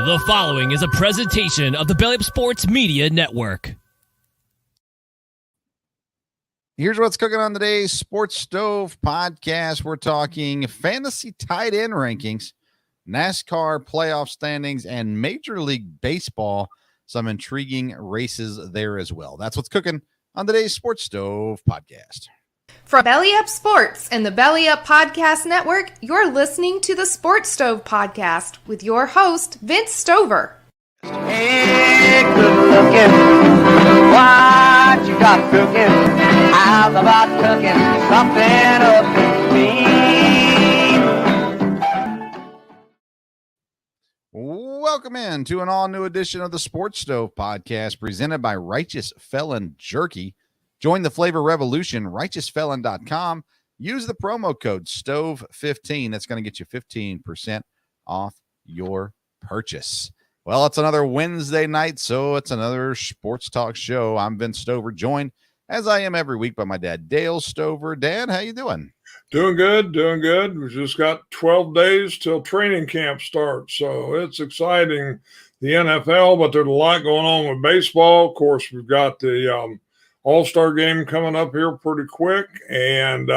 The following is a presentation of the Belly Up Sports Media Network. Here's what's cooking on today's Sports Stove podcast. We're talking fantasy tight end rankings, NASCAR playoff standings, and Major League Baseball. Some intriguing races there as well. That's what's cooking on today's Sports Stove podcast. From Belly Up Sports and the Belly Up Podcast Network, you're listening to the Sports Stove Podcast with your host, Vince Stover. Hey, good looking, what you got cooking? How's about cooking something up to me? Welcome in to an all-new edition of the Sports Stove Podcast presented by Righteous Felon Jerky. Join the flavor revolution, righteousfelon.com. Use the promo code STOVE15. That's going to get you 15% off your purchase. Well, it's another Wednesday night, so it's another sports talk show. I'm Vince Stover, joined, as I am every week, by my dad, Dale Stover. Dad, how you doing? Doing good, doing good. We just got 12 days till training camp starts, so it's exciting, the NFL, but there's a lot going on with baseball. Of course, we've got the All-Star game coming up here pretty quick. And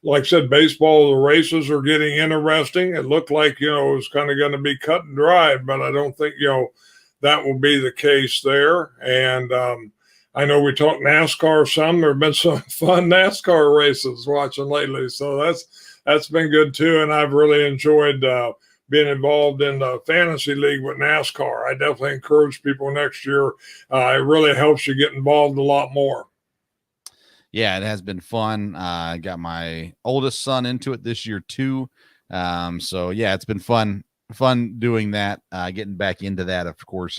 like I said, baseball, the races are getting interesting. It looked like, it was kind of going to be cut and dry, but I don't think, that will be the case there. And I know we talked NASCAR some. There have been some fun NASCAR races watching lately. So that's been good too. And I've really enjoyed being involved in the fantasy league with NASCAR. I definitely encourage people next year. It really helps you get involved a lot more. Yeah, it has been fun. I got my oldest son into it this year too. So yeah, it's been fun doing that, getting back into that, of course,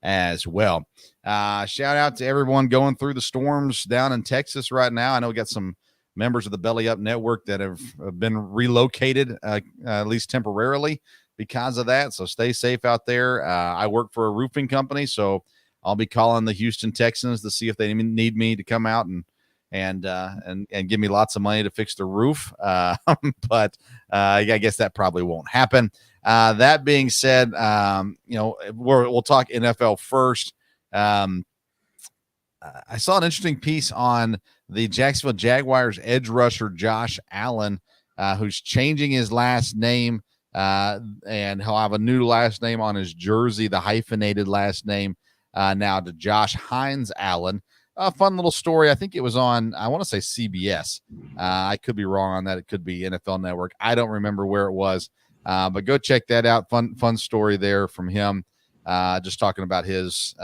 as well. Shout out to everyone going through the storms down in Texas right now. I know we got some members of the Belly Up Network that have been relocated, at least temporarily, because of that. So stay safe out there. I work for a roofing company, so I'll be calling the Houston Texans to see if they need me to come out and give me lots of money to fix the roof. But I guess that probably won't happen. That being said, we'll talk NFL first. I saw an interesting piece on the Jacksonville Jaguars edge rusher Josh Allen, who's changing his last name, and he'll have a new last name on his jersey, the hyphenated last name, now to Josh Hines Allen. A fun little story. I think it was on, I want to say CBS. I could be wrong on that. It could be NFL Network. I don't remember where it was, but go check that out. Fun story there from him, just talking about his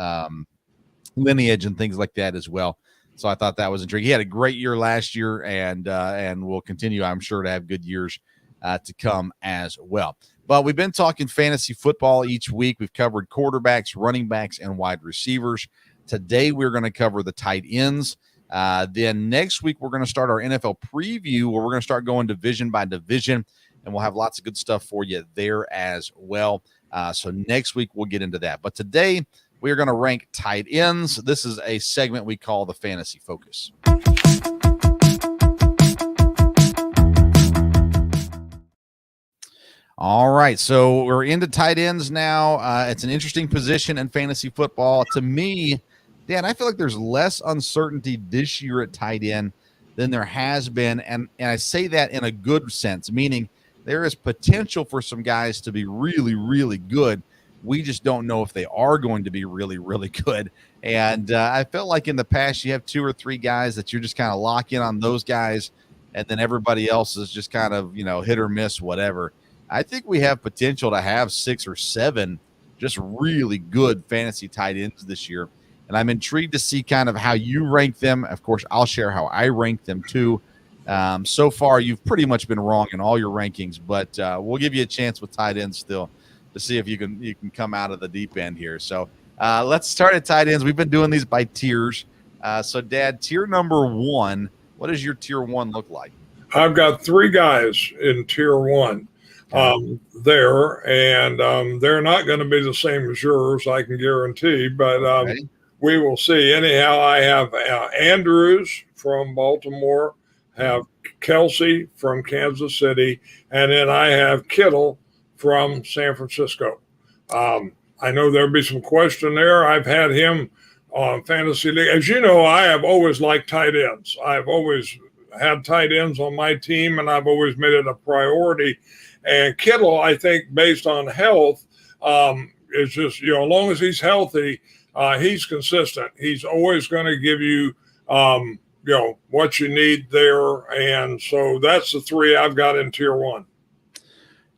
lineage and things like that as well. So I thought that was intriguing. He had a great year last year and will continue, I'm sure, to have good years to come as well. But we've been talking fantasy football each week. We've covered quarterbacks, running backs, and wide receivers. Today, we're going to cover the tight ends. Then next week, we're going to start our NFL preview where we're going to start going division by division, and we'll have lots of good stuff for you there as well. So next week, we'll get into that. But today, we are going to rank tight ends. This is a segment we call the Fantasy Focus. All right, so we're into tight ends now. It's an interesting position in fantasy football. To me, Dan, I feel like there's less uncertainty this year at tight end than there has been, and I say that in a good sense, meaning there is potential for some guys to be really, really good. We just don't know if they are going to be really, really good. And I felt like in the past you have two or three guys that you're just kind of lock in on those guys, and then everybody else is just kind of, hit or miss, whatever. I think we have potential to have 6 or 7 just really good fantasy tight ends this year. And I'm intrigued to see kind of how you rank them. Of course, I'll share how I rank them too. So far, you've pretty much been wrong in all your rankings, but we'll give you a chance with tight ends still to see if you can come out of the deep end here. So let's start at tight ends. We've been doing these by tiers. So, Dad, tier number 1, what does your tier 1 look like? I've got 3 guys in tier 1 there, and they're not going to be the same as yours, I can guarantee, but we will see. Anyhow, I have Andrews from Baltimore, have Kelsey from Kansas City, and then I have Kittle from San Francisco. I know there'll be some question there. I've had him on fantasy league. As you know, I have always liked tight ends. I've always had tight ends on my team, and I've always made it a priority. And Kittle, I think, based on health, is just, as long as he's healthy, he's consistent. He's always going to give you, what you need there. And so that's the three I've got in tier one.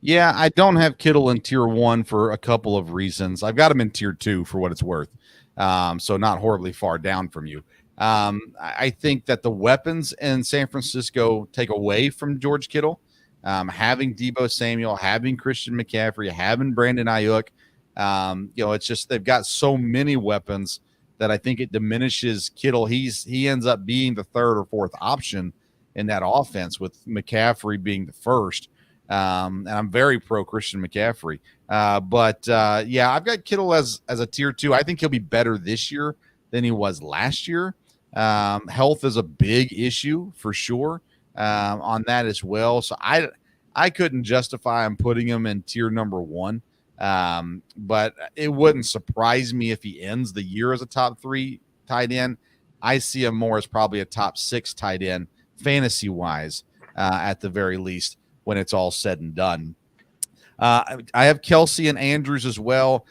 Yeah, I don't have Kittle in tier one for a couple of reasons. I've got him in tier two for what it's worth. So not horribly far down from you. I think that the weapons in San Francisco take away from George Kittle. Having Deebo Samuel, having Christian McCaffrey, having Brandon Ayuk, it's just they've got so many weapons that I think it diminishes Kittle. He ends up being the third or fourth option in that offense, with McCaffrey being the first. And I'm very pro Christian McCaffrey. But I've got Kittle as a tier two. I think he'll be better this year than he was last year. Health is a big issue for sure on that as well. So I couldn't justify him putting him in tier number one. But it wouldn't surprise me if he ends the year as a top three tight end. I see him more as probably a top six tight end fantasy wise, at the very least, when it's all said and done. I have Kelsey and Andrews as well.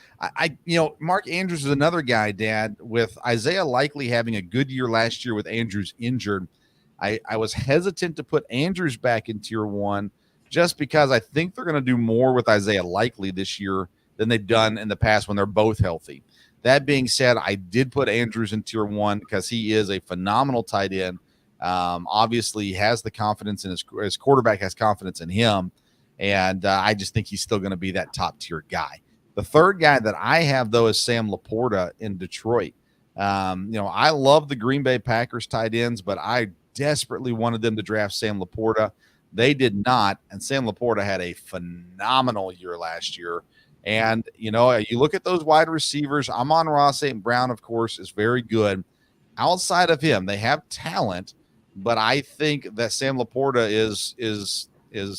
Mark Andrews is another guy, Dad, with Isaiah Likely having a good year last year with Andrews injured. I was hesitant to put Andrews back in tier one just because I think they're going to do more with Isaiah Likely this year than they've done in the past when they're both healthy. That being said, I did put Andrews in tier one because he is a phenomenal tight end. Obviously, he has the confidence in his quarterback has confidence in him. And I just think he's still going to be that top tier guy. The third guy that I have, though, is Sam Laporta in Detroit. I love the Green Bay Packers tight ends, but I desperately wanted them to draft Sam Laporta. They did not. And Sam Laporta had a phenomenal year last year. And, you look at those wide receivers. Amon-Ra St. Brown, of course, is very good. Outside of him, they have talent, but I think that Sam Laporta is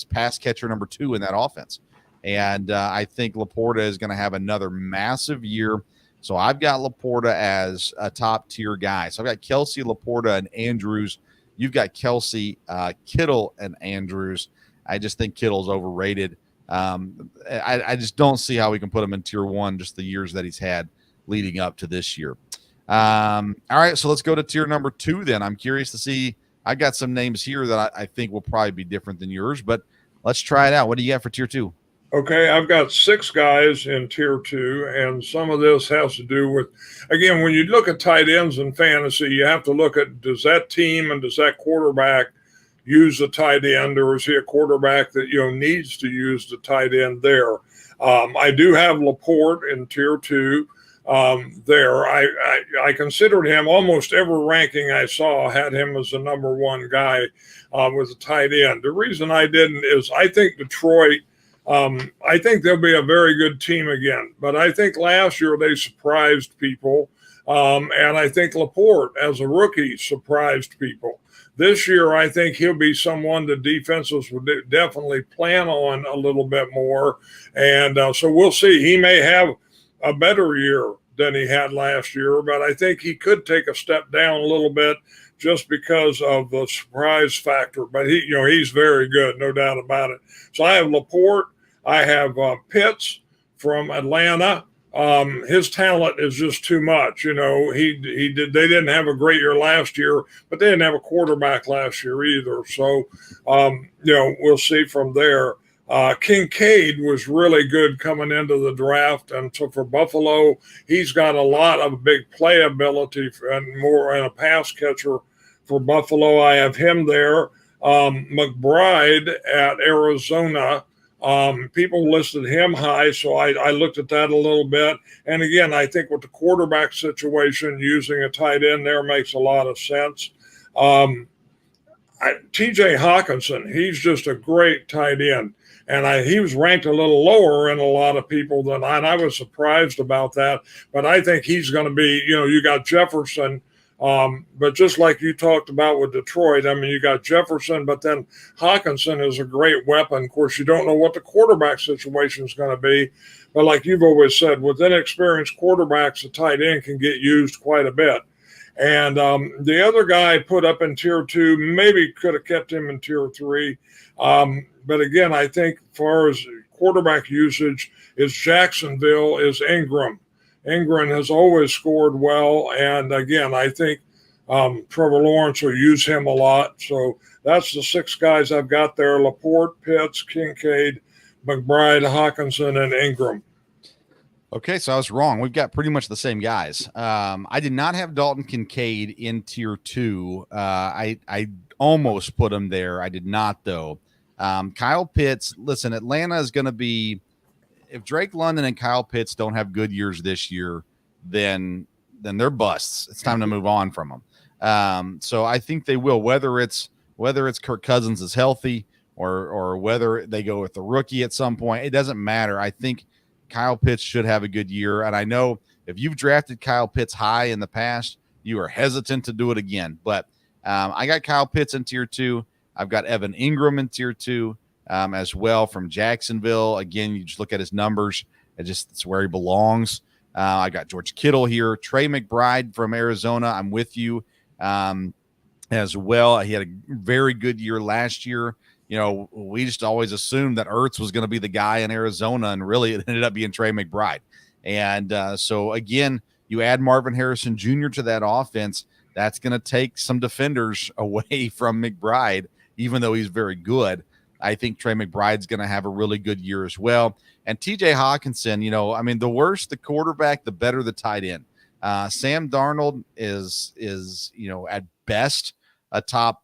pass catcher number two in that offense. And I think Laporta is going to have another massive year. So I've got Laporta as a top tier guy. So I've got Kelsey, Laporta, and Andrews. You've got Kelsey, Kittle, and Andrews. I just think Kittle's overrated. I just don't see how we can put him in tier one, just the years that he's had leading up to this year. All right, so let's go to tier number two then. I'm curious to see. I got some names here that I think will probably be different than yours, but let's try it out. What do you got for tier two? Okay, I've got 6 guys in tier 2, and some of this has to do with, again, when you look at tight ends in fantasy, you have to look at, does that team and does that quarterback use the tight end, or is he a quarterback that needs to use the tight end there? I do have Laporte in tier 2 there. I considered him, almost every ranking I saw had him as the number one guy with the tight end. The reason I didn't is I think Detroit, I think they'll be a very good team again. But I think last year they surprised people. And I think Laporte, as a rookie, surprised people. This year, I think he'll be someone the defenses would definitely plan on a little bit more. And so we'll see. He may have a better year than he had last year, but I think he could take a step down a little bit just because of the surprise factor. But he's very good, no doubt about it. So I have Laporte. I have Pitts from Atlanta. His talent is just too much. They didn't have a great year last year, but they didn't have a quarterback last year either. So, we'll see from there. Kincaid was really good coming into the draft. And so for Buffalo, he's got a lot of big playability and more in a pass catcher for Buffalo. I have him there. McBride at Arizona. People listed him high, so I looked at that a little bit. And again, I think with the quarterback situation, using a tight end there makes a lot of sense. TJ Hawkinson, he's just a great tight end. And he was ranked a little lower in a lot of people and I was surprised about that. But I think he's going to be, you got Jefferson But just like you talked about with Detroit, I mean, you got Jefferson, but then Hawkinson is a great weapon. Of course, you don't know what the quarterback situation is going to be. But like you've always said, with inexperienced quarterbacks, a tight end can get used quite a bit. And the other guy put up in tier 2, maybe could have kept him in tier 3. But again, I think as far as quarterback usage is Jacksonville is Ingram. Ingram has always scored well. And again, I think Trevor Lawrence will use him a lot. So that's the 6 guys I've got there: Laporte, Pitts, Kincaid, McBride, Hawkinson, and Ingram. Okay, so I was wrong. We've got pretty much the same guys. I did not have Dalton Kincaid in tier 2. I almost put him there. I did not, though. Kyle Pitts, listen, Atlanta is going to be, if Drake London and Kyle Pitts don't have good years this year, then they're busts. It's time to move on from them. So I think they will, whether it's Kirk Cousins is healthy or whether they go with the rookie at some point. It doesn't matter. I think Kyle Pitts should have a good year. And I know if you've drafted Kyle Pitts high in the past, you are hesitant to do it again. But I got Kyle Pitts in tier 2. I've got Evan Ingram in tier 2 as well from Jacksonville. Again, you just look at his numbers. It's where he belongs. I got George Kittle here. Trey McBride from Arizona. I'm with you as well. He had a very good year last year. You know, we just always assumed that Ertz was going to be the guy in Arizona, and really it ended up being Trey McBride. And so, again, you add Marvin Harrison Jr. to that offense, that's going to take some defenders away from McBride, even though he's very good. I think Trey McBride's going to have a really good year as well. And TJ Hawkinson, you know, I mean, the worse the quarterback, the better the tight end. Sam Darnold is, you know, at best a top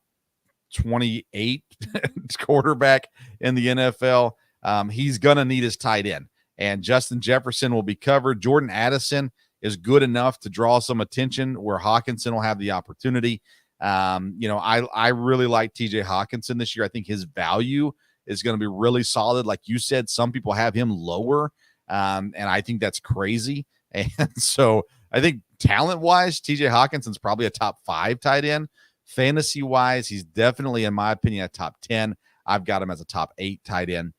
28 quarterback in the NFL. He's going to need his tight end. And Justin Jefferson will be covered. Jordan Addison is good enough to draw some attention where Hawkinson will have the opportunity. You know, I really like TJ Hawkinson this year. I think his value is going to be really solid. Like you said, some people have him lower, and I think that's crazy. And so I think talent-wise, TJ Hawkinson's probably a top 5 tight end. Fantasy-wise, he's definitely, in my opinion, a top 10. I've got him as a top 8 tight end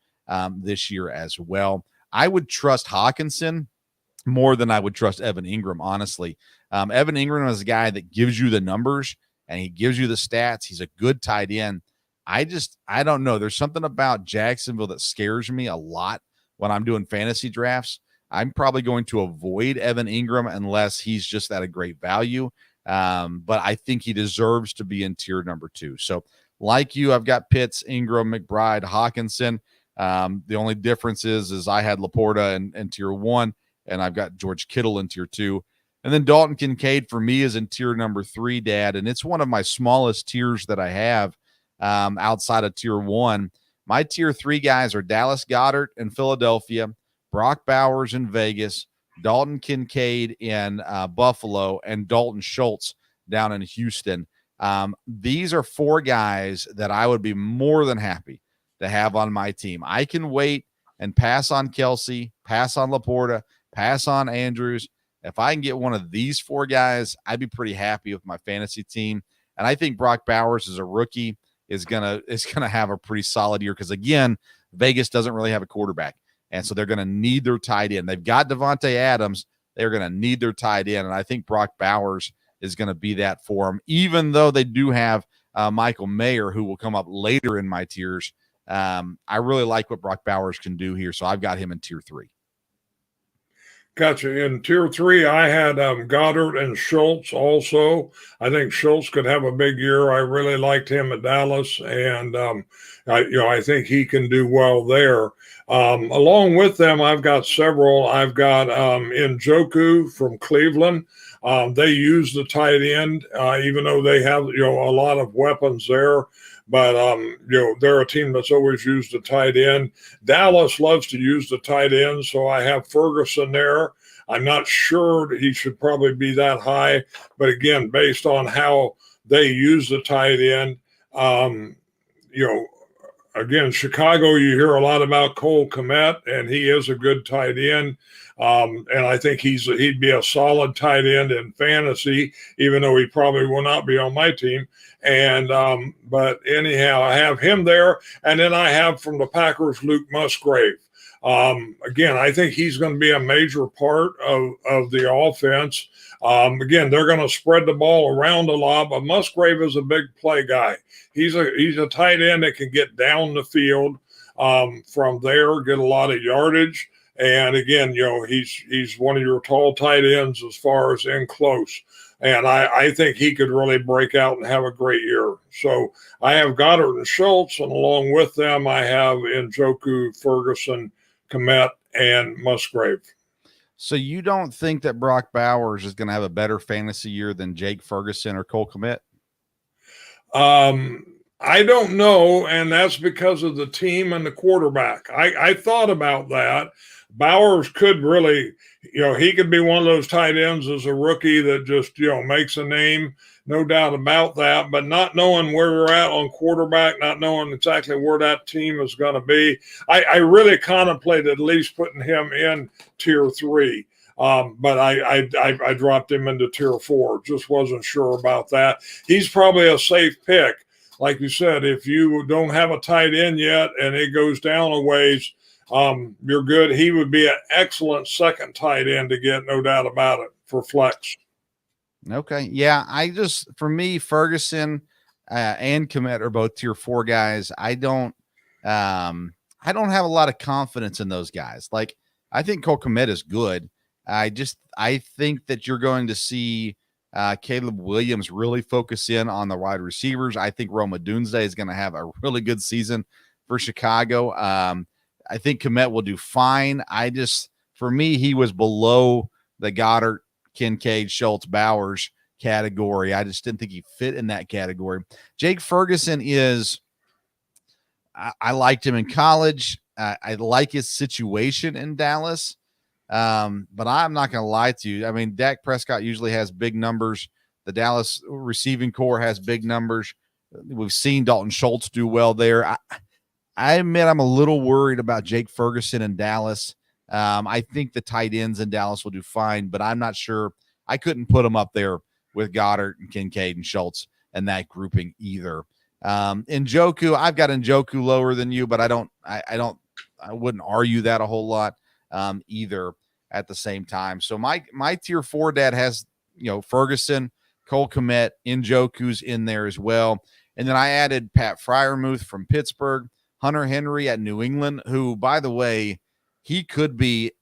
this year as well. I would trust Hawkinson more than I would trust Evan Ingram, honestly. Evan Ingram is a guy that gives you the numbers and he gives you the stats. He's a good tight end. I don't know. There's something about Jacksonville that scares me a lot when I'm doing fantasy drafts. I'm probably going to avoid Evan Ingram unless he's just at a great value. But I think he deserves to be in tier number 2. So like you, I've got Pitts, Ingram, McBride, Hawkinson. The only difference is I had Laporta in tier 1, and I've got George Kittle in tier 2. And then Dalton Kincaid for me is in tier number 3, Dad. And it's one of my smallest tiers that I have outside of tier 1. My tier 3 guys are Dallas Goedert in Philadelphia, Brock Bowers in Vegas, Dalton Kincaid in Buffalo, and Dalton Schultz down in Houston. These are 4 guys that I would be more than happy to have on my team. I can wait and pass on Kelsey, pass on Laporta, pass on Andrews. If I can get one of these 4 guys, I'd be pretty happy with my fantasy team. And I think Brock Bowers as a rookie is gonna have a pretty solid year because, again, Vegas doesn't really have a quarterback. And so they're going to need their tight end. They've got Devontae Adams. They're going to need their tight end. And I think Brock Bowers is going to be that for them, even though they do have Michael Mayer, who will come up later in my tiers. I really like what Brock Bowers can do here. So I've got him in tier 3. Gotcha. In tier 3, I had Goddard and Schultz also. I think Schultz could have a big year. I really liked him at Dallas, and I think he can do well there. Along with them, I've got several. I've got Njoku from Cleveland. They use the tight end, even though they have a lot of weapons there. But, they're a team that's always used the tight end. Dallas loves to use the tight end, so I have Ferguson there. I'm not sure he should probably be that high. But, again, based on how they use the tight end, again, Chicago, you hear a lot about Cole Kmet, and he is a good tight end. And I think he'd be a solid tight end in fantasy, even though he probably will not be on my team. And but anyhow, I have him there, and then I have from the Packers Luke Musgrave. Again, I think he's going to be a major part of the offense. Again, they're going to spread the ball around a lot, but Musgrave is a big play guy. He's a tight end that can get down the field from there, get a lot of yardage. And again, he's one of your tall tight ends as far as in close. And I think he could really break out and have a great year. So I have Goddard and Schultz, and along with them, I have Njoku, Ferguson, Kmet, and Musgrave. So you don't think that Brock Bowers is going to have a better fantasy year than Jake Ferguson or Cole Kmet? I don't know, and that's because of the team and the quarterback. I thought about that. Bowers could really, he could be one of those tight ends as a rookie that just, makes a name, no doubt about that. But not knowing where you're at on quarterback, not knowing exactly where that team is going to be, I really contemplated at least putting him in tier 3. But I dropped him into tier 4. Just wasn't sure about that. He's probably a safe pick. Like you said, if you don't have a tight end yet and it goes down a ways, you're good. He would be an excellent second tight end to get, no doubt about it, for flex. Okay. Yeah. For me, Ferguson and Kmet are both tier 4 guys. I don't have a lot of confidence in those guys. Like, I think Cole Kmet is good. I think that you're going to see Caleb Williams really focus in on the wide receivers. I think Rome Odunze is going to have a really good season for Chicago. I think Kmet will do fine. For me, he was below the Goddard, Kincaid, Schultz, Bowers category. I just didn't think he fit in that category. Jake Ferguson I liked him in college. I like his situation in Dallas. But I'm not going to lie to you. I mean, Dak Prescott usually has big numbers. The Dallas receiving core has big numbers. We've seen Dalton Schultz do well there. I admit I'm a little worried about Jake Ferguson in Dallas. I think the tight ends in Dallas will do fine, but I'm not sure. I couldn't put them up there with Goddard and Kincaid and Schultz and that grouping either. Njoku, I've got Njoku lower than you, but I wouldn't argue that a whole lot either at the same time. So my tier 4 dad has, Ferguson, Cole Kmet, Njoku's in there as well. And then I added Pat Freiermuth from Pittsburgh, Hunter Henry at New England, who, by the way, he could be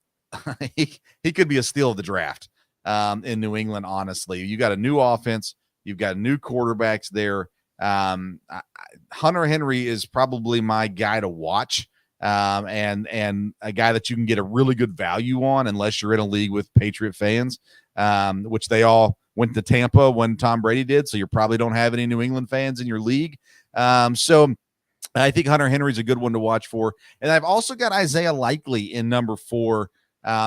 he could be a steal of the draft in New England. Honestly, you got a new offense, you've got new quarterbacks there. Hunter Henry is probably my guy to watch, and a guy that you can get a really good value on, unless you're in a league with Patriot fans, which they all went to Tampa when Tom Brady did. So you probably don't have any New England fans in your league. So I think Hunter Henry is a good one to watch for. And I've also got Isaiah Likely in number 4,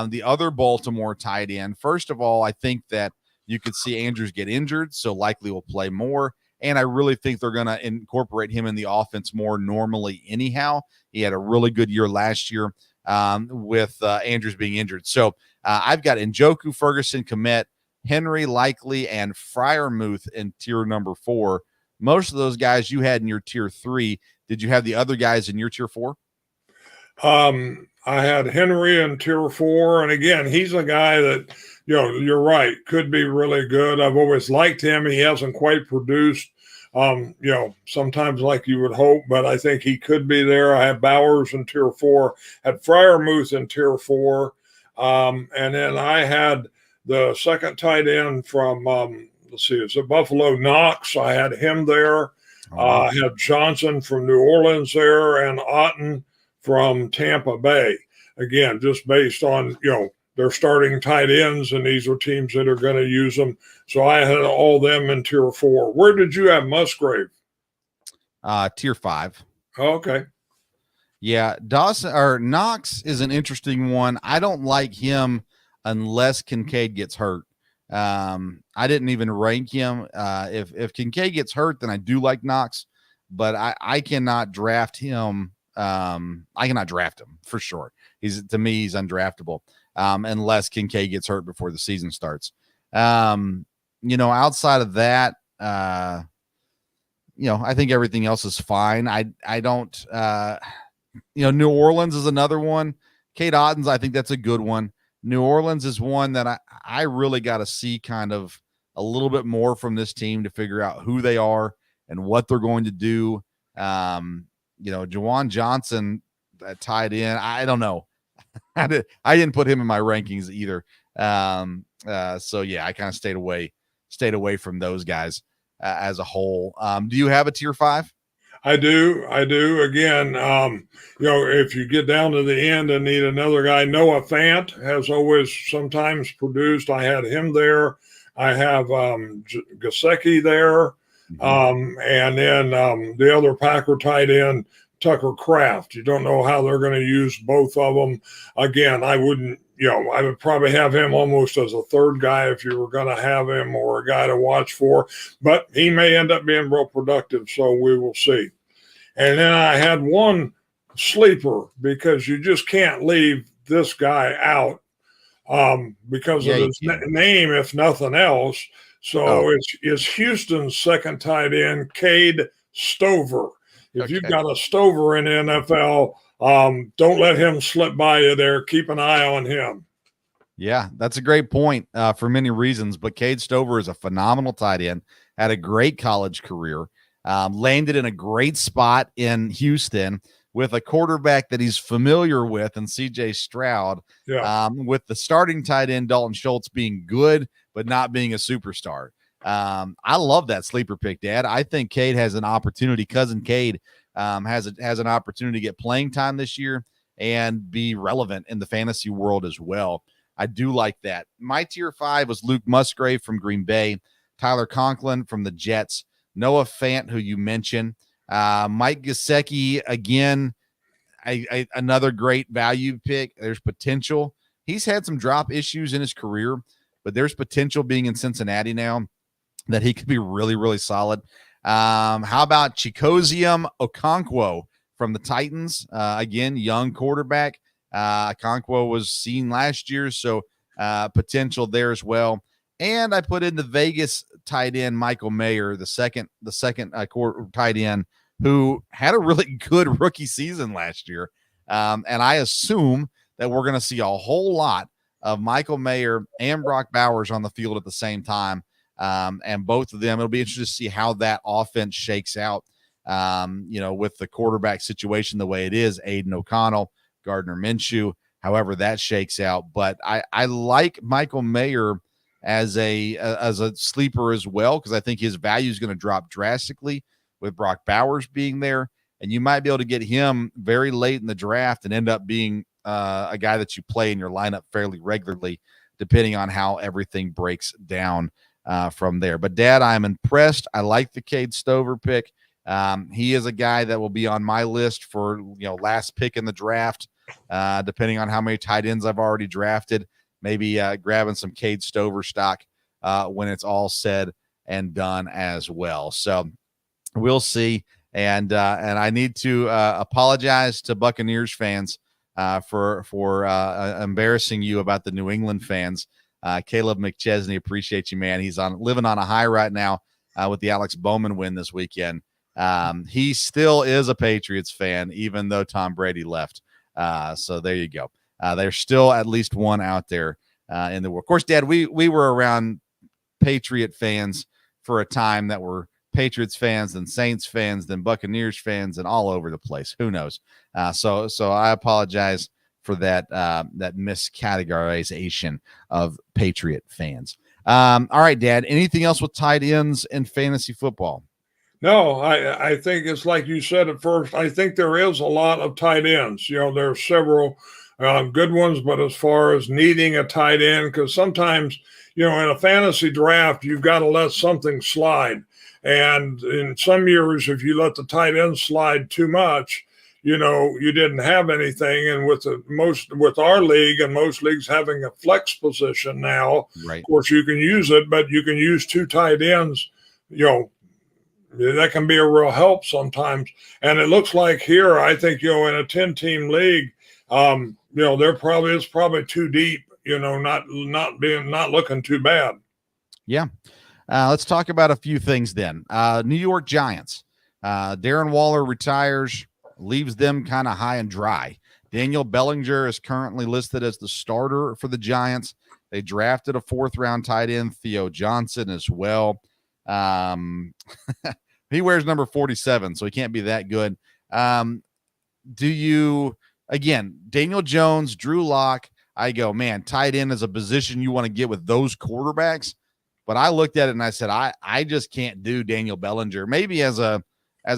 the other Baltimore tight end. First of all, I think that you could see Andrews get injured, so Likely will play more. And I really think they're going to incorporate him in the offense more normally anyhow. He had a really good year last year with Andrews being injured. So I've got Njoku, Ferguson, Kmet, Henry, Likely, and Freiermuth in tier number 4. Most of those guys you had in your tier 3. Did you have the other guys in your tier 4? I had Henry in tier 4. And again, he's a guy that, you're right, could be really good. I've always liked him. He hasn't quite produced, sometimes like you would hope, but I think he could be there. I had Bowers in tier 4, had Freiermuth in tier 4. And then I had the second tight end from, is it Buffalo, Knox? I had him there. I had Johnson from New Orleans there and Otten from Tampa Bay. Again, just based on, they're starting tight ends, and these are teams that are going to use them. So I had all them in tier 4. Where did you have Musgrave? Tier 5. Okay. Yeah, Knox is an interesting one. I don't like him unless Kincaid gets hurt. I didn't even rank him. If Kincaid gets hurt, then I do like Knox. but I cannot draft him. I cannot draft him for sure. To me, he's undraftable unless Kincaid gets hurt before the season starts. Outside of that, I think everything else is fine. I don't, New Orleans is another one. Kate Otten's, I think that's a good one. New Orleans is one that I really got to see kind of a little bit more from this team to figure out who they are and what they're going to do. Juwan Johnson tied in. I don't know. I didn't put him in my rankings either. So yeah, I kind of stayed away from those guys as a whole. Do you have a tier 5? I do. Again, if you get down to the end and need another guy, Noah Fant has always sometimes produced. I had him there. I have Gesicki there. And then the other Packer tight end, Tucker Kraft. You don't know how they're going to use both of them. Again, I wouldn't, I would probably have him almost as a third guy if you were going to have him, or a guy to watch for, but he may end up being real productive. So we will see. And then I had one sleeper, because you just can't leave this guy out because of his name, if nothing else. So it's Houston's second tight end, Cade Stover. If you've got a Stover in the NFL, don't let him slip by you there. Keep an eye on him. Yeah, that's a great point for many reasons. But Cade Stover is a phenomenal tight end, had a great college career, landed in a great spot in Houston with a quarterback that he's familiar with, and C.J. Stroud, with the starting tight end, Dalton Schultz, being good but not being a superstar. I love that sleeper pick, Dad. I think Cade has an opportunity. Cousin Cade has an opportunity to get playing time this year and be relevant in the fantasy world as well. I do like that. My tier 5 was Luke Musgrave from Green Bay, Tyler Conklin from the Jets, Noah Fant, who you mentioned, Mike Gesicki, again, another great value pick. There's potential. He's had some drop issues in his career, but there's potential being in Cincinnati now that he could be really, really solid. How about Chikosium Okonkwo from the Titans? Again, young quarterback. Okonkwo was seen last year, so potential there as well. And I put in the Vegas tight end Michael Mayer, the second tight end, who had a really good rookie season last year. And I assume that we're going to see a whole lot of Michael Mayer and Brock Bowers on the field at the same time. And both of them, it'll be interesting to see how that offense shakes out, with the quarterback situation the way it is, Aiden O'Connell, Gardner Minshew, however that shakes out. But I like Michael Mayer as a sleeper as well, because I think his value is going to drop drastically with Brock Bowers being there. And you might be able to get him very late in the draft and end up being a guy that you play in your lineup fairly regularly, depending on how everything breaks down from there. But Dad, I'm impressed. I like the Cade Stover pick. He is a guy that will be on my list for last pick in the draft, depending on how many tight ends I've already drafted. Maybe grabbing some Cade Stover stock when it's all said and done as well. So we'll see. And I need to apologize to Buccaneers fans for embarrassing you about the New England fans. Caleb McChesney, appreciate you, man. He's living on a high right now with the Alex Bowman win this weekend. He still is a Patriots fan, even though Tom Brady left. So there you go. There's still at least one out there in the world. Of course, Dad, we were around Patriot fans for a time that were Patriots fans, then Saints fans, then Buccaneers fans, and all over the place. Who knows? So I apologize for that miscategorization of Patriot fans. All right, Dad, anything else with tight ends in fantasy football? No, I think it's like you said at first. I think there is a lot of tight ends. There are several good ones, but as far as needing a tight end, because sometimes, in a fantasy draft, you've got to let something slide. And in some years, if you let the tight end slide too much, you didn't have anything. And with our league and most leagues having a flex position now, right, of course you can use it, but you can use two tight ends, that can be a real help sometimes. And it looks like here, I think, in a 10-team league, it's probably too deep, not looking too bad. Yeah. Let's talk about a few things then. New York Giants. Darren Waller retires, leaves them kind of high and dry. Daniel Bellinger is currently listed as the starter for the Giants. They drafted a 4th-round tight end, Theo Johnson, as well. He wears number 47, so he can't be that good. Daniel Jones, Drew Lock, I go, man, tight end is a position you want to get with those quarterbacks. But I looked at it and I said, I just can't do Daniel Bellinger. Maybe as a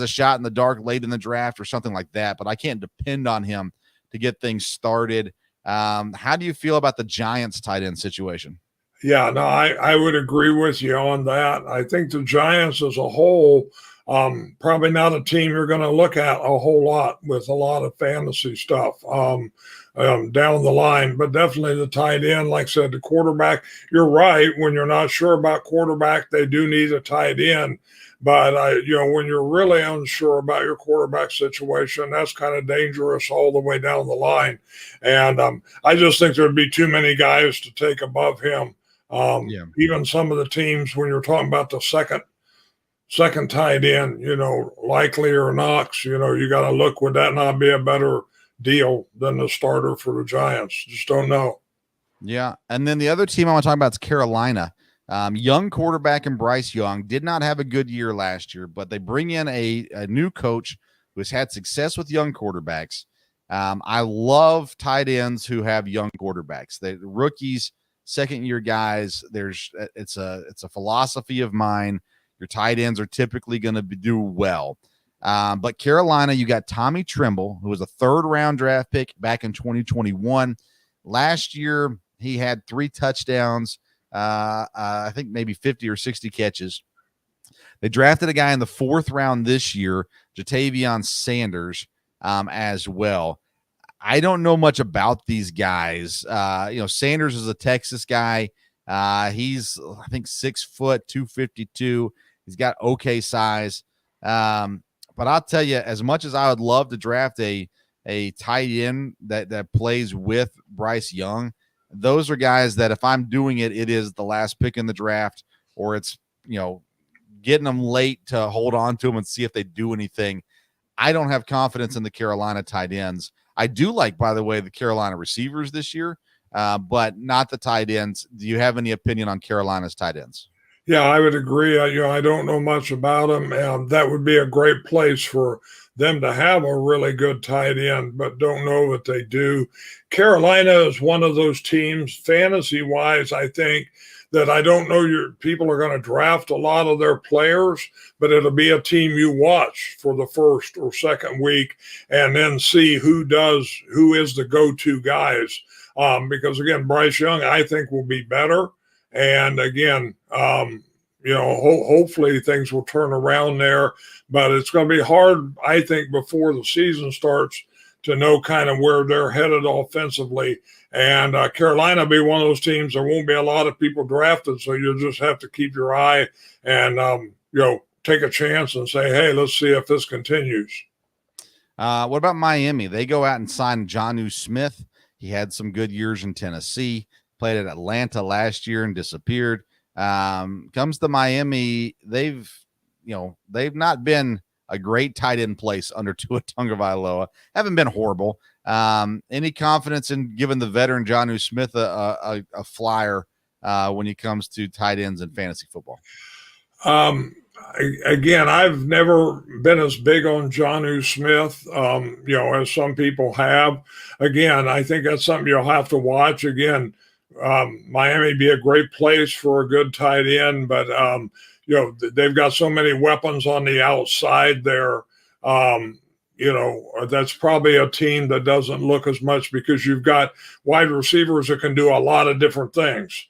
shot in the dark late in the draft or something like that, but I can't depend on him to get things started. How do you feel about the Giants tight end situation? Yeah, no, I would agree with you on that. I think the Giants as a whole, probably not a team you're going to look at a whole lot with a lot of fantasy stuff down the line, but definitely the tight end, like I said, the quarterback, you're right. When you're not sure about quarterback, they do need a tight end. But, when you're really unsure about your quarterback situation, that's kind of dangerous all the way down the line. And I just think there'd be too many guys to take above him. Even some of the teams, when you're talking about the second tight end, Likely or Knox, you got to look, would that not be a better deal than the starter for the Giants? Just don't know. Yeah. And then the other team I want to talk about is Carolina. Young quarterback and Bryce Young did not have a good year last year, but they bring in a new coach who has had success with young quarterbacks. I love tight ends who have young quarterbacks. The rookies, second-year guys, it's a philosophy of mine. Your tight ends are typically going to do well. But Carolina, you got Tommy Tremble, who was a 3rd-round draft pick back in 2021. Last year, he had 3 touchdowns. I think maybe 50 or 60 catches. They drafted a guy in the 4th round this year, Jatavion Sanders, as well. I don't know much about these guys. Sanders is a Texas guy. He's, I think, 6 foot, 252. He's got okay size. But I'll tell you, as much as I would love to draft a tight end that plays with Bryce Young, those are guys that if I'm doing it, it is the last pick in the draft, or it's, getting them late to hold on to them and see if they do anything. I don't have confidence in the Carolina tight ends. I do like, by the way, the Carolina receivers this year, but not the tight ends. Do you have any opinion on Carolina's tight ends? Yeah, I would agree. I don't know much about them, and that would be a great place for them to have a really good tight end, but don't know that they do. Carolina is one of those teams, fantasy-wise, I think, that I don't know your people are going to draft a lot of their players, but it'll be a team you watch for the first or second week and then see who is the go-to guys. Because, again, Bryce Young, I think, will be better. And, again, hopefully things will turn around there. But it's going to be hard, I think, before the season starts to know kind of where they're headed offensively. And Carolina will be one of those teams. There won't be a lot of people drafted, so you'll just have to keep your eye and, take a chance and say, hey, let's see if this continues. What about Miami? They go out and sign Jonnu Smith. He had some good years in Tennessee, played at Atlanta last year and disappeared. Comes to Miami, they've not been a great tight end place under Tua Tagovailoa. Haven't been horrible. Any confidence in giving the veteran Jonnu Smith a flyer when he comes to tight ends in fantasy football? Again, I've never been as big on Jonnu Smith, as some people have. Again, I think that's something you'll have to watch. Again, Miami be a great place for a good tight end, but they've got so many weapons on the outside there. That's probably a team that doesn't look as much because you've got wide receivers that can do a lot of different things.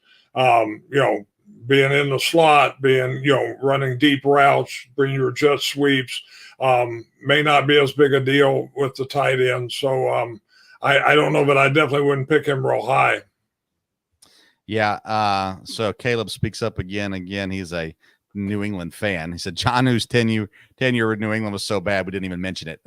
Being in the slot, running deep routes, bringing your jet sweeps, may not be as big a deal with the tight end. So I don't know, but I definitely wouldn't pick him real high. Yeah. So Caleb speaks up again. He's a New England fan. He said John's tenure with New England was so bad we didn't even mention it.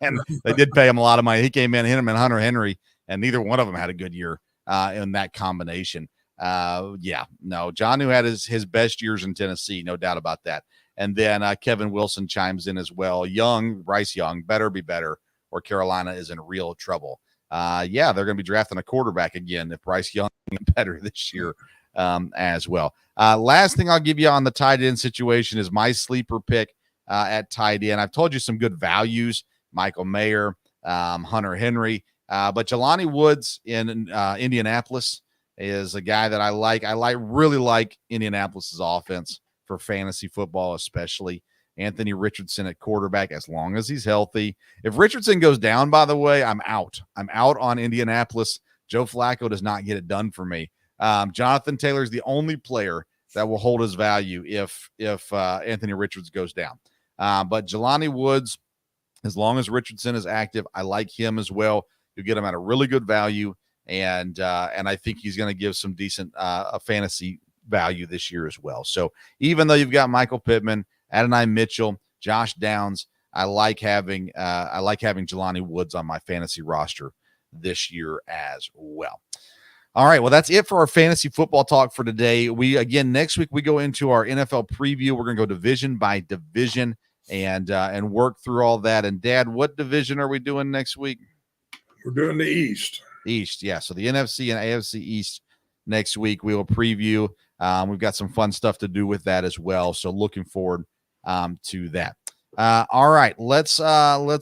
And they did pay him a lot of money. He came in, hit him and Hunter Henry, and neither one of them had a good year in that combination. Jonnu had his best years in Tennessee, no doubt about that. And then Kevin Wilson chimes in as well. Bryce Young, better be better, or Carolina is in real trouble. They're going to be drafting a quarterback again if Bryce Young is better this year as well. Last thing I'll give you on the tight end situation is my sleeper pick at tight end. I've told you some good values, Michael Mayer, Hunter Henry, but Jelani Woods in Indianapolis is a guy that I like. Really like Indianapolis's offense for fantasy football, especially Anthony Richardson at quarterback, as long as he's healthy. If Richardson goes down, by the way, I'm out on Indianapolis. Joe Flacco does not get it done for me. Jonathan Taylor is the only player that will hold his value if Anthony Richards goes down. But Jelani Woods, as long as Richardson is active, I like him as well. You get him at a really good value, and I think he's going to give some decent fantasy value this year as well. So even though you've got Michael Pittman, Adonai Mitchell, Josh Downs, I like having Jelani Woods on my fantasy roster this year as well. All right, well, that's it for our fantasy football talk for today. Next week we go into our NFL preview. We're going to go division by division and work through all that. And Dad, what division are we doing next week? We're doing the East. East, yeah. So the NFC and AFC East next week we will preview. We've got some fun stuff to do with that as well. So looking forward to that. All right, let's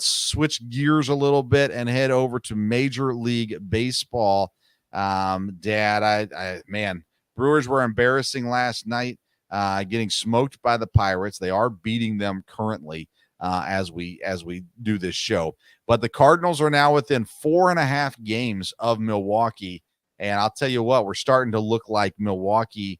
switch gears a little bit and head over to Major League Baseball. Dad, Brewers were embarrassing last night, getting smoked by the Pirates. They are beating them currently as we do this show. But the Cardinals are now within 4.5 games of Milwaukee. And I'll tell you what, we're starting to look like Milwaukee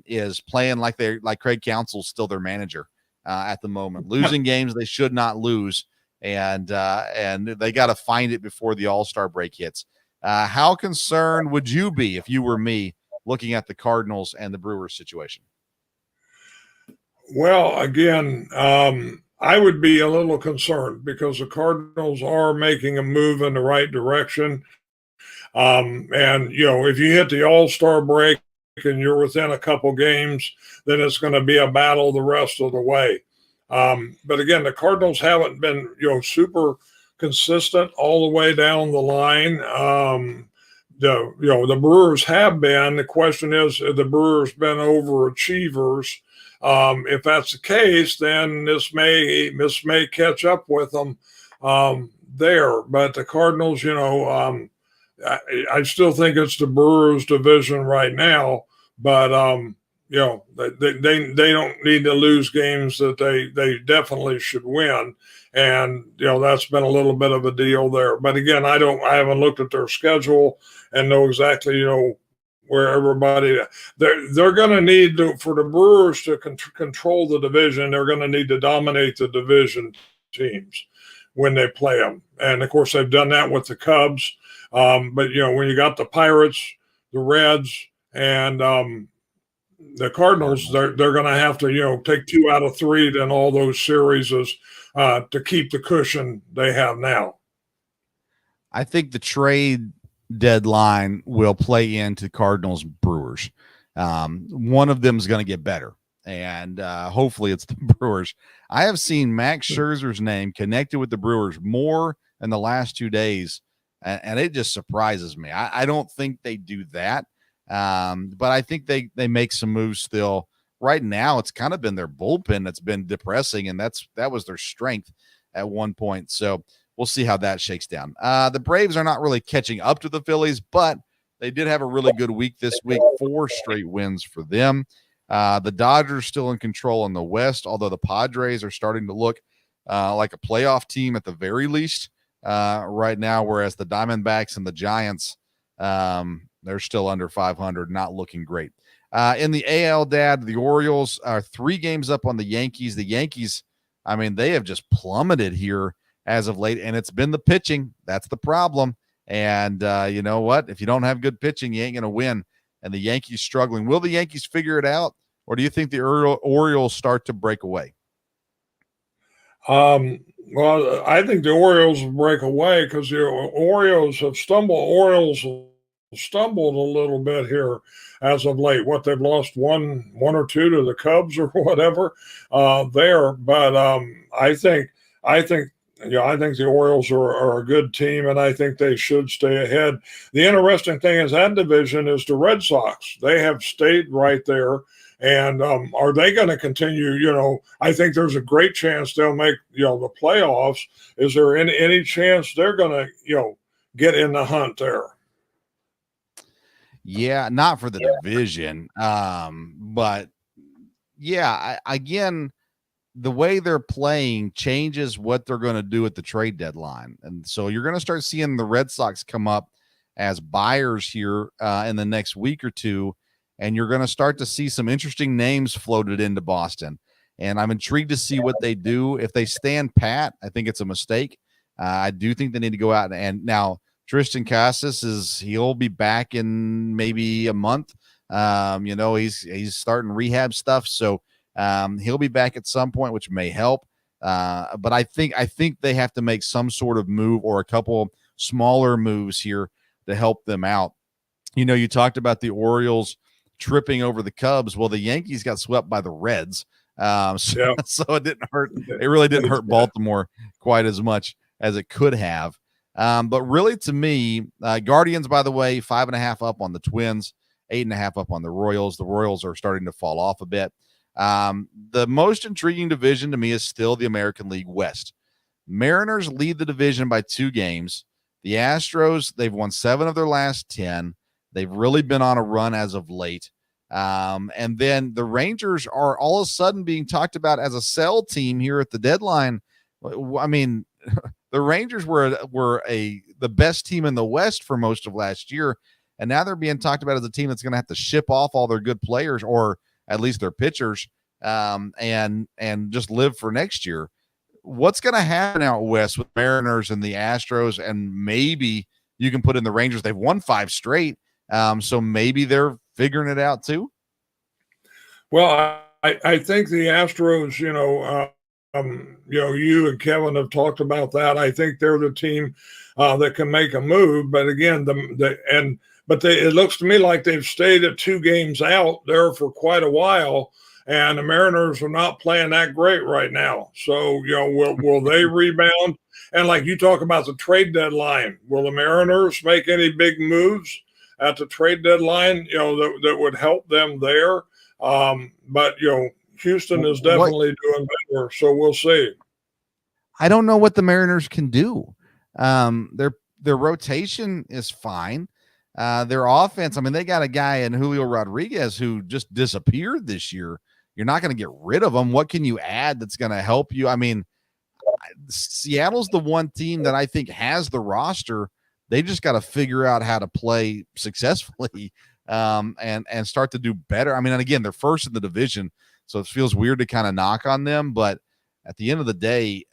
is playing like Craig Counsell's still their manager at the moment, losing games they should not lose, and they got to find it before the All-Star break hits. How concerned would you be if you were me looking at the Cardinals and the Brewers situation? Well, again, I would be a little concerned because the Cardinals are making a move in the right direction. If you hit the All-Star break and you're within a couple games, then it's going to be a battle the rest of the way. But again, the Cardinals haven't been, super consistent all the way down the line. The Brewers have been. The question is, have the Brewers been overachievers? If that's the case, then this may catch up with them there. But the Cardinals, I still think it's the Brewers division right now, but they don't need to lose games that they definitely should win. And, that's been a little bit of a deal there. But again, I haven't looked at their schedule and know exactly, where everybody, they're going to need to, for the Brewers to control the division, they're going to need to dominate the division teams when they play them. And of course they've done that with the Cubs. But when you got the Pirates, the Reds, and the Cardinals, they're going to have to, take 2 out of 3 in all those series to keep the cushion they have now. I think the trade deadline will play into Cardinals Brewers. One of them is going to get better, and hopefully it's the Brewers. I have seen Max Scherzer's name connected with the Brewers more in the last 2 days, and it just surprises me. I don't think they do that, but I think they make some moves still. Right now, it's kind of been their bullpen that's been depressing, and that was their strength at one point. So we'll see how that shakes down. The Braves are not really catching up to the Phillies, but they did have a really good week this week. 4 straight wins for them. The Dodgers still in control in the West, although the Padres are starting to look like a playoff team at the very least right now, whereas the Diamondbacks and the Giants, they're still under 500, not looking great. In the AL, Dad, the Orioles are 3 games up on the Yankees. The Yankees, they have just plummeted here as of late, and it's been the pitching. That's the problem. And you know what? If you don't have good pitching, you ain't going to win. And the Yankees struggling. Will the Yankees figure it out, or do you think the Orioles start to break away? Well, I think the Orioles will break away because the Orioles have stumbled a little bit here as of late. What, they've lost one or two to the Cubs or whatever there. But I think the Orioles are a good team, and I think they should stay ahead. The interesting thing is that division is the Red Sox. They have stayed right there. And are they going to continue? I think there's a great chance they'll make, the playoffs. Is there any chance they're going to, get in the hunt there? Yeah, not for the division. But yeah, again, the way they're playing changes what they're going to do at the trade deadline. And so you're going to start seeing the Red Sox come up as buyers here in the next week or two. And you're going to start to see some interesting names floated into Boston. And I'm intrigued to see what they do. If they stand pat, I think it's a mistake. I do think they need to go out and now Tristan Casas he'll be back in maybe a month. He's starting rehab stuff. So he'll be back at some point, which may help. But I think they have to make some sort of move or a couple smaller moves here to help them out. You talked about the Orioles tripping over the Cubs. Well, the Yankees got swept by the Reds. So it didn't hurt. It really didn't hurt Baltimore quite as much as it could have. But really, to me, Guardians, by the way, 5.5 up on the Twins, 8.5 up on the Royals. The Royals are starting to fall off a bit. The most intriguing division to me is still the American League West. Mariners lead the division by 2 games. The Astros, they've won 7 of their last 10. They've really been on a run as of late. And then the Rangers are all of a sudden being talked about as a sell team here at the deadline. I mean, the Rangers were the best team in the West for most of last year, and now they're being talked about as a team that's going to have to ship off all their good players, or at least their pitchers, and just live for next year. What's going to happen out west with Mariners and the Astros, and maybe you can put in the Rangers? They've won 5 straight. So maybe they're figuring it out too. Well, I think the Astros, you and Kevin have talked about that. I think they're the team that can make a move. But again, it looks to me like they've stayed at 2 games out there for quite a while, and the Mariners are not playing that great right now. So, will they rebound? And like you talk about the trade deadline, will the Mariners make any big moves at the trade deadline, that would help them there? But Houston is definitely doing better, so we'll see. I don't know what the Mariners can do. Their rotation is fine. Their offense, I mean, they got a guy in Julio Rodriguez who just disappeared this year. You're not going to get rid of him. What can you add that's going to help you? I mean, Seattle's the one team that I think has the roster. They just got to figure out how to play successfully and start to do better. I mean, and again, they're first in the division, so it feels weird to kind of knock on them. But at the end of the day,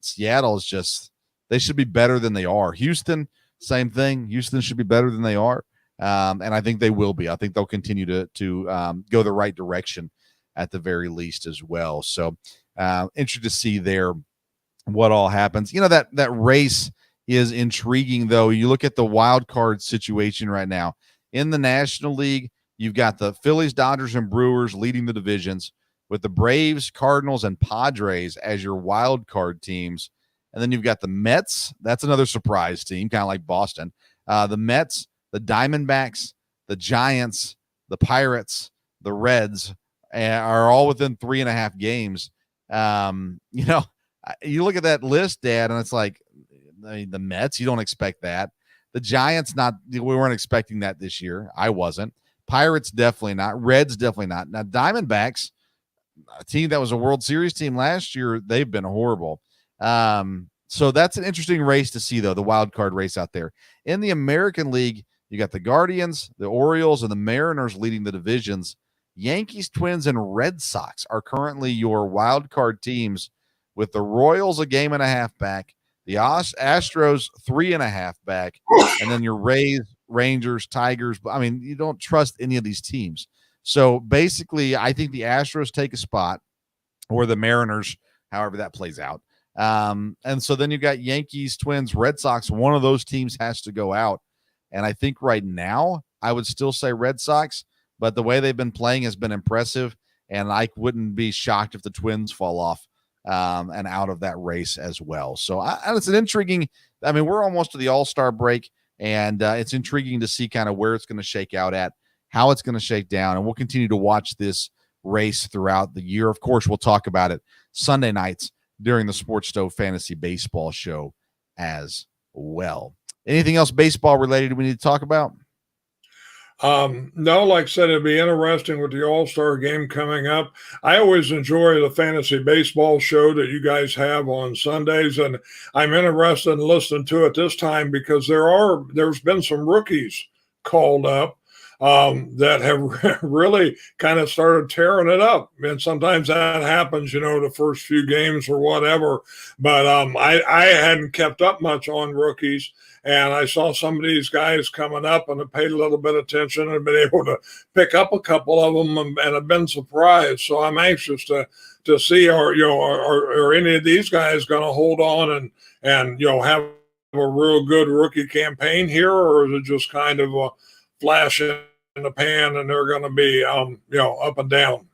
Seattle is just – they should be better than they are. Houston, same thing. Houston should be better than they are, and I think they will be. I think they'll continue to go the right direction at the very least as well. So interested to see there what all happens. That race – is intriguing, though. You look at the wild card situation right now in the National League. You've got the Phillies, Dodgers, and Brewers leading the divisions, with the Braves, Cardinals, and Padres as your wild card teams. And then you've got the Mets. That's another surprise team, kind of like Boston. The Mets, the Diamondbacks, the Giants, the Pirates, the Reds are all within 3.5 games. You look at that list, Dad, and it's like, the Mets, you don't expect that. The Giants, we weren't expecting that this year. I wasn't. Pirates, definitely not. Reds, definitely not. Now, Diamondbacks, a team that was a World Series team last year, they've been horrible. So that's an interesting race to see, though, the wild card race out there. In the American League, you got the Guardians, the Orioles, and the Mariners leading the divisions. Yankees, Twins, and Red Sox are currently your wild card teams, with the Royals a 1.5 back, the Astros 3.5 back, and then your Rays, Rangers, Tigers. I mean, you don't trust any of these teams. So basically, I think the Astros take a spot, or the Mariners, however that plays out. And so then you've got Yankees, Twins, Red Sox. One of those teams has to go out. And I think right now I would still say Red Sox, but the way they've been playing has been impressive. And I wouldn't be shocked if the Twins fall off and out of that race as well. So it's an intriguing, I mean, we're almost to the All-Star break, and it's intriguing to see kind of where it's going to shake out at, how it's going to shake down. And we'll continue to watch this race throughout the year. Of course, we'll talk about it Sunday nights during the Sports Stove Fantasy Baseball Show as well. Anything else baseball related we need to talk about? No, like I said, it'd be interesting with the All-Star game coming up. I always enjoy the fantasy baseball show that you guys have on Sundays, and I'm interested in listening to it this time because there's been some rookies called up that have really kind of started tearing it up. And sometimes that happens, the first few games or whatever. But I hadn't kept up much on rookies. And I saw some of these guys coming up and have paid a little bit of attention and been able to pick up a couple of them and have been surprised. So I'm anxious to see are any of these guys going to hold on and have a real good rookie campaign here, or is it just kind of a flash in the pan and they're going to be up and down?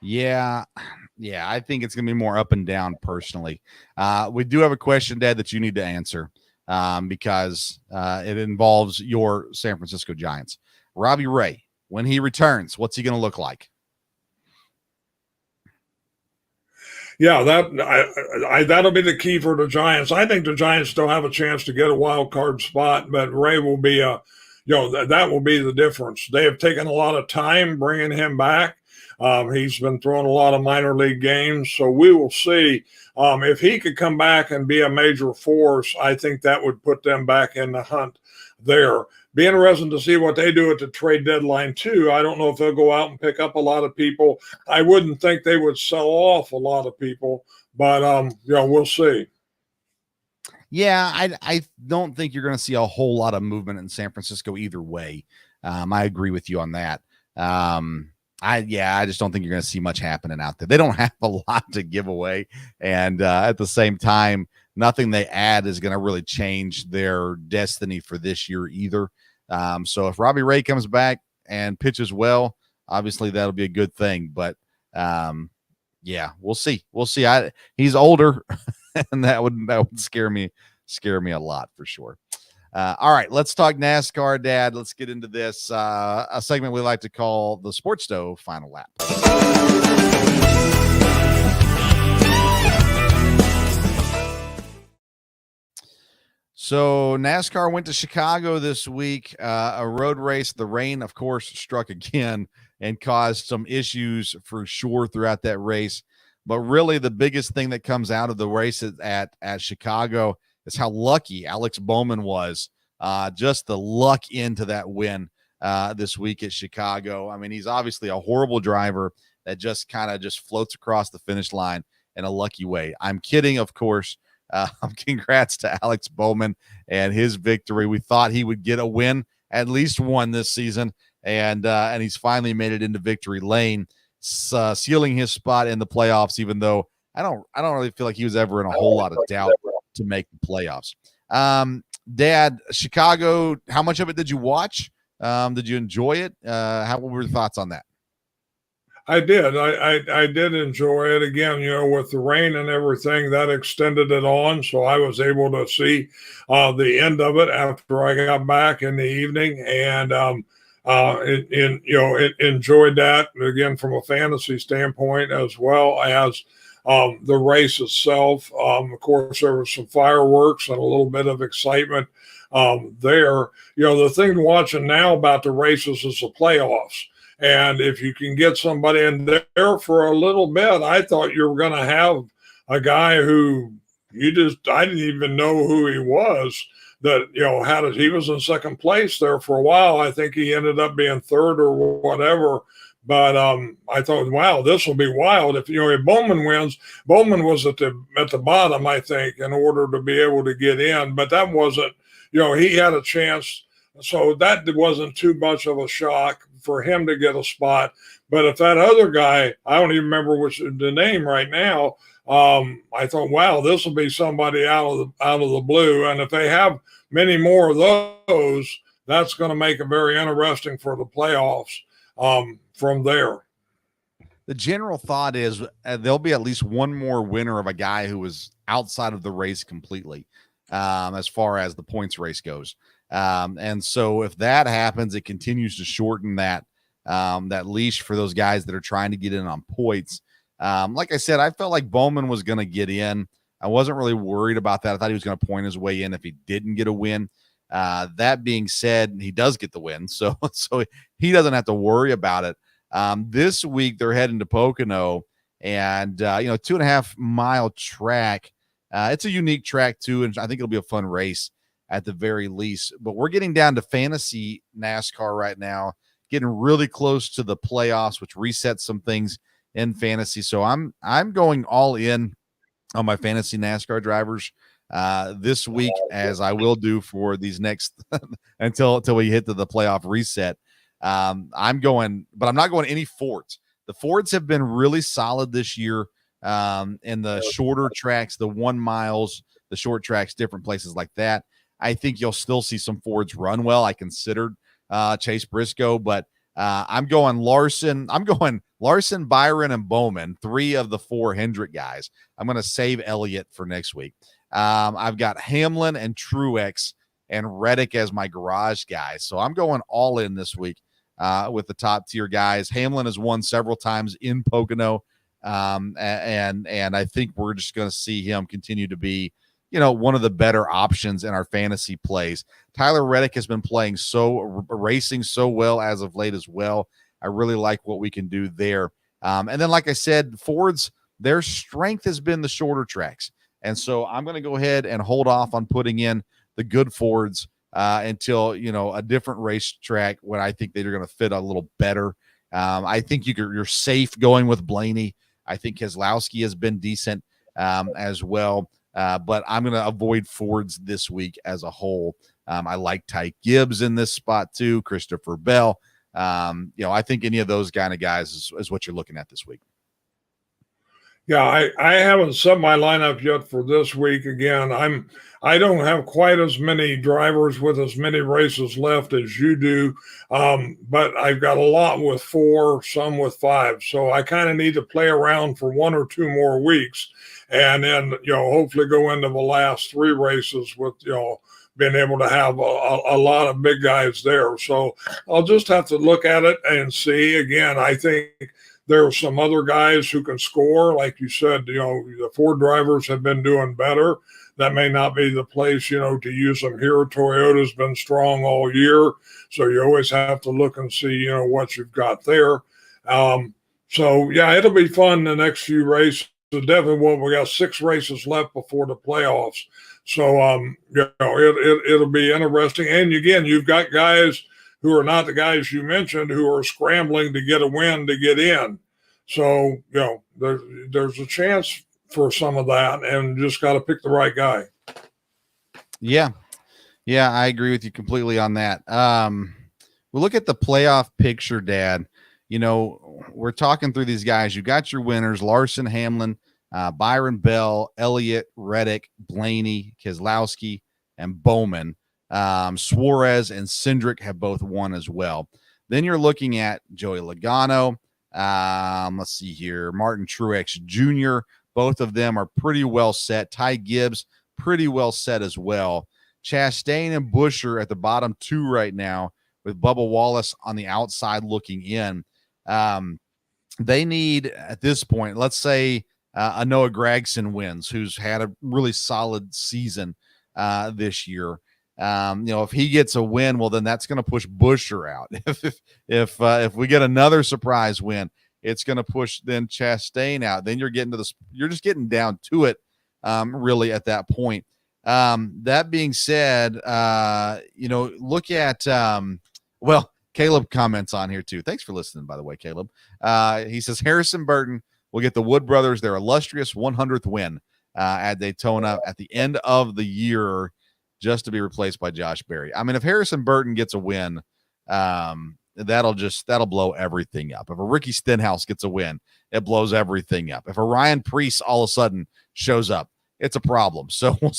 Yeah, I think it's going to be more up and down personally. We do have a question, Dad, that you need to answer because it involves your San Francisco Giants. Robbie Ray, when he returns, what's he going to look like? Yeah, that'll be the key for the Giants. I think the Giants still have a chance to get a wild card spot, but Ray will be that will be the difference. They have taken a lot of time bringing him back. He's been throwing a lot of minor league games, so we will see. If he could come back and be a major force, I think that would put them back in the hunt there. Be interesting to see what they do at the trade deadline, too. I don't know if they'll go out and pick up a lot of people. I wouldn't think they would sell off a lot of people, but we'll see. Yeah, I don't think you're going to see a whole lot of movement in San Francisco either way. I agree with you on that. I just don't think you're going to see much happening out there. They don't have a lot to give away. And at the same time, nothing they add is going to really change their destiny for this year either. So if Robbie Ray comes back and pitches well, obviously that'll be a good thing. But we'll see. We'll see. He's older, and that would scare me a lot for sure. All right, let's talk NASCAR, Dad. Let's get into this, a segment we like to call the Sports Stove Final Lap. So NASCAR went to Chicago this week, a road race. The rain, of course, struck again and caused some issues for sure throughout that race. But really the biggest thing that comes out of the race at Chicago is how lucky Alex Bowman was. Just the luck into that win this week at Chicago. I mean, he's obviously a horrible driver that just kind of floats across the finish line in a lucky way. I'm kidding, of course. Congrats to Alex Bowman and his victory. We thought he would get a win, at least one this season, and he's finally made it into victory lane, sealing his spot in the playoffs, even though I don't really feel like he was ever in a whole lot of doubt to make the playoffs. Dad, Chicago, how much of it did you watch? Did you enjoy it? What were your thoughts on that? I did. I did enjoy it. Again, with the rain and everything, that extended it on. So I was able to see the end of it after I got back in the evening, and enjoyed that, again, from a fantasy standpoint, as well as the race itself. Of course, there was some fireworks and a little bit of excitement there. The thing watching now about the races is the playoffs. And if you can get somebody in there for a little bit, I thought you were going to have a guy who I didn't even know who he was, that, he was in second place there for a while. I think he ended up being third or whatever. But I thought, wow, this will be wild. If Bowman wins, Bowman was at the bottom, I think, in order to be able to get in. But that wasn't, he had a chance. So that wasn't too much of a shock. for him to get a spot. But if that other guy, I don't even remember which the name right now, I thought, wow, this will be somebody out of the blue. And if they have many more of those, that's going to make it very interesting for the playoffs from there. The general thought is there'll be at least one more winner of a guy who was outside of the race completely, as far as the points race goes. And so if that happens, it continues to shorten that leash for those guys that are trying to get in on points. Like I said, I felt like Bowman was going to get in. I wasn't really worried about that. I thought he was going to point his way in if he didn't get a win. That being said, he does get the win, so he doesn't have to worry about it. This week they're heading to Pocono, and 2.5 mile track. It's a unique track too, and I think it'll be a fun race at the very least. But we're getting down to fantasy NASCAR right now, getting really close to the playoffs, which resets some things in fantasy. So I'm going all in on my fantasy NASCAR drivers this week, as I will do for these next until we hit to the playoff reset. I'm going, but I'm not going any Fords. The Fords have been really solid this year in the shorter tracks, the 1 miles, the short tracks, different places like that. I think you'll still see some Fords run well. I considered Chase Briscoe, but I'm going Larson. I'm going Larson, Byron, and Bowman, 3 of the 4 Hendrick guys. I'm going to save Elliott for next week. I've got Hamlin and Truex and Reddick as my garage guys. So I'm going all in this week with the top tier guys. Hamlin has won several times in Pocono. And I think we're just going to see him continue to be, one of the better options in our fantasy plays. Tyler Reddick has been racing so well as of late as well. I really like what we can do there. And then, like I said, Fords, their strength has been the shorter tracks. And so I'm going to go ahead and hold off on putting in the good Fords until, a different racetrack when I think they're going to fit a little better. I think you're safe going with Blaney. I think Keselowski has been decent as well. But I'm going to avoid Fords this week as a whole. I like Ty Gibbs in this spot too, Christopher Bell. I think any of those kind of guys is what you're looking at this week. Yeah, I haven't set my lineup yet for this week. Again, I don't have quite as many drivers with as many races left as you do, but I've got a lot with 4, some with 5. So I kind of need to play around for 1 or 2 more weeks, and then hopefully go into the last 3 races with being able to have a lot of big guys there. So I'll just have to look at it and see. Again, I think there are some other guys who can score. Like you said, the Ford drivers have been doing better. That may not be the place, to use them here. Toyota's been strong all year. So you always have to look and see, what you've got there. So, yeah, it'll be fun the next few races. So definitely we got 6 races left before the playoffs. So, it'll be interesting. And again, you've got guys who are not the guys you mentioned who are scrambling to get a win to get in. So, there's a chance for some of that, and just got to pick the right guy. Yeah, I agree with you completely on that. We'll look at the playoff picture, Dad. We're talking through these guys. You got your winners: Larson, Hamlin, Byron, Bell, Elliott, Reddick, Blaney, Keselowski, and Bowman. Suarez and Cindric have both won as well. Then you're looking at Joey Logano. Let's see here. Martin Truex Jr. Both of them are pretty well set. Ty Gibbs, pretty well set as well. Chastain and Buescher at the bottom 2 right now, with Bubba Wallace on the outside looking in. They need, at this point, let's say a Noah Gragson wins, who's had a really solid season this year. If he gets a win, well, then that's going to push Buescher out. If we get another surprise win, it's going to push then Chastain out. Then you're just getting down to it, really at that point. That being said, look at, Caleb comments on here too. Thanks for listening, by the way, Caleb. He says Harrison Burton will get the Wood brothers their illustrious 100th win at Daytona at the end of the year, just to be replaced by Josh Berry. I mean, if Harrison Burton gets a win, that'll blow everything up. If a Ricky Stenhouse gets a win, it blows everything up. If a Ryan Preece all of a sudden shows up, it's a problem. So we'll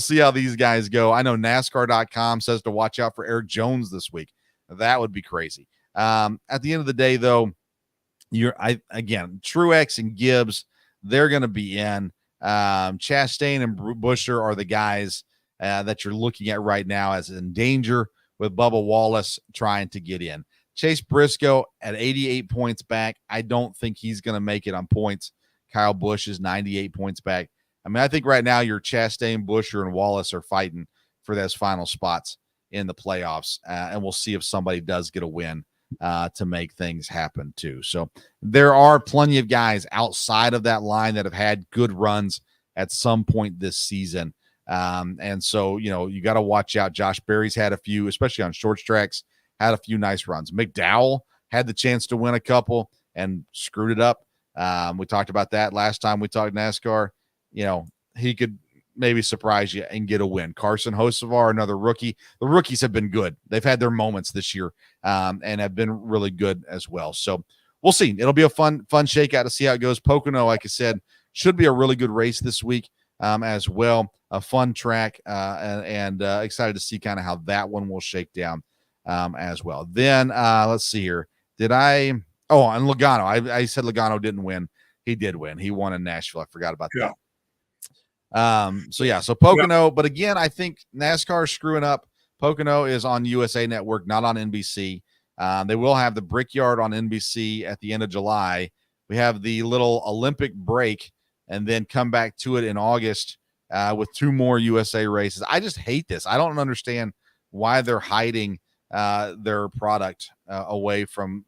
see how these guys go. I know NASCAR.com says to watch out for Eric Jones this week. That would be crazy. At the end of the day, though, Truex and Gibbs, they're going to be in. Chastain and Buescher are the guys that you're looking at right now as in danger, with Bubba Wallace trying to get in. Chase Briscoe at 88 points back. I don't think he's going to make it on points. Kyle Busch is 98 points back. I mean, I think right now your Chastain, Buescher, and Wallace are fighting for those final spots in the playoffs, and we'll see if somebody does get a win to make things happen too. So there are plenty of guys outside of that line that have had good runs at some point this season. And so, you got to watch out. Josh Berry's had a few, especially on short tracks, had a few nice runs. McDowell had the chance to win a couple and screwed it up. We talked about that last time we talked NASCAR. He could maybe surprise you and get a win. Carson Hocevar, another rookie. The rookies have been good. They've had their moments this year and have been really good as well. So we'll see. It'll be a fun shakeout to see how it goes. Pocono, like I said, should be a really good race this week as well. A fun track and excited to see kind of how that one will shake down as well. Then let's see here. And Logano. I said Logano didn't win. He did win. He won in Nashville. I forgot about that. So Pocono, but again, I think NASCAR is screwing up. Pocono is on USA Network, not on NBC. They will have the Brickyard on NBC at the end of July. We have the little Olympic break and then come back to it in August with 2 more USA races. I just hate this. I don't understand why they're hiding their product away from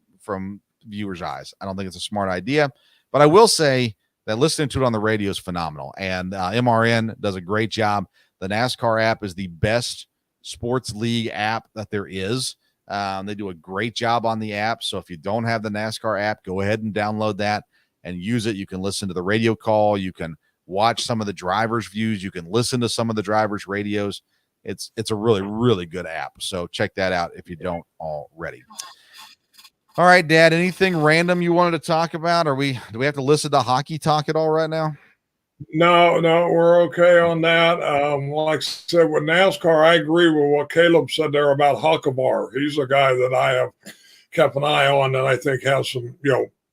viewers' eyes. I don't think it's a smart idea, but I will say that listening to it on the radio is phenomenal. And MRN does a great job. The NASCAR app is the best sports league app that there is. They do a great job on the app. So if you don't have the NASCAR app, go ahead and download that and use it. You can listen to the radio call. You can watch some of the drivers' views. You can listen to some of the drivers' radios. It's a really, really good app. So check that out if you don't already. All right, Dad, anything random you wanted to talk about? Do we have to listen to hockey talk at all right now? No, we're okay on that. Like I said, with NASCAR, I agree with what Caleb said there about Huckabar. He's a guy that I have kept an eye on and I think has some,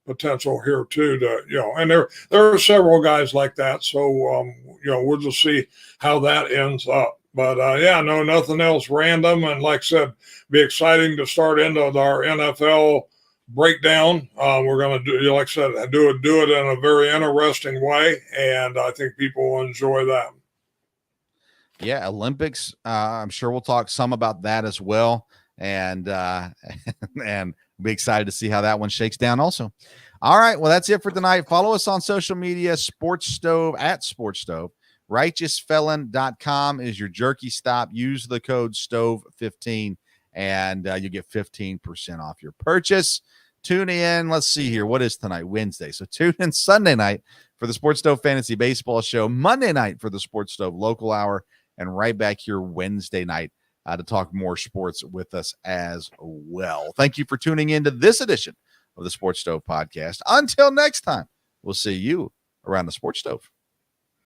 potential here too and there are several guys like that. So, we'll just see how that ends up. But nothing else random. And like I said, be exciting to start into our NFL breakdown. We're going to do, like I said, do it in a very interesting way, and I think people will enjoy that. Yeah, Olympics. I'm sure we'll talk some about that as well, and be excited to see how that one shakes down. Also, all right. Well, that's it for tonight. Follow us on social media: Sports Stove at Sports Stove. RighteousFelon.com is your jerky stop. Use the code STOVE15 and you get 15% off your purchase. Tune in. Let's see here. What is tonight? Wednesday. So tune in Sunday night for the Sports Stove Fantasy Baseball Show, Monday night for the Sports Stove Local Hour, and right back here Wednesday night to talk more sports with us as well. Thank you for tuning in to this edition of the Sports Stove Podcast. Until next time, we'll see you around the Sports Stove.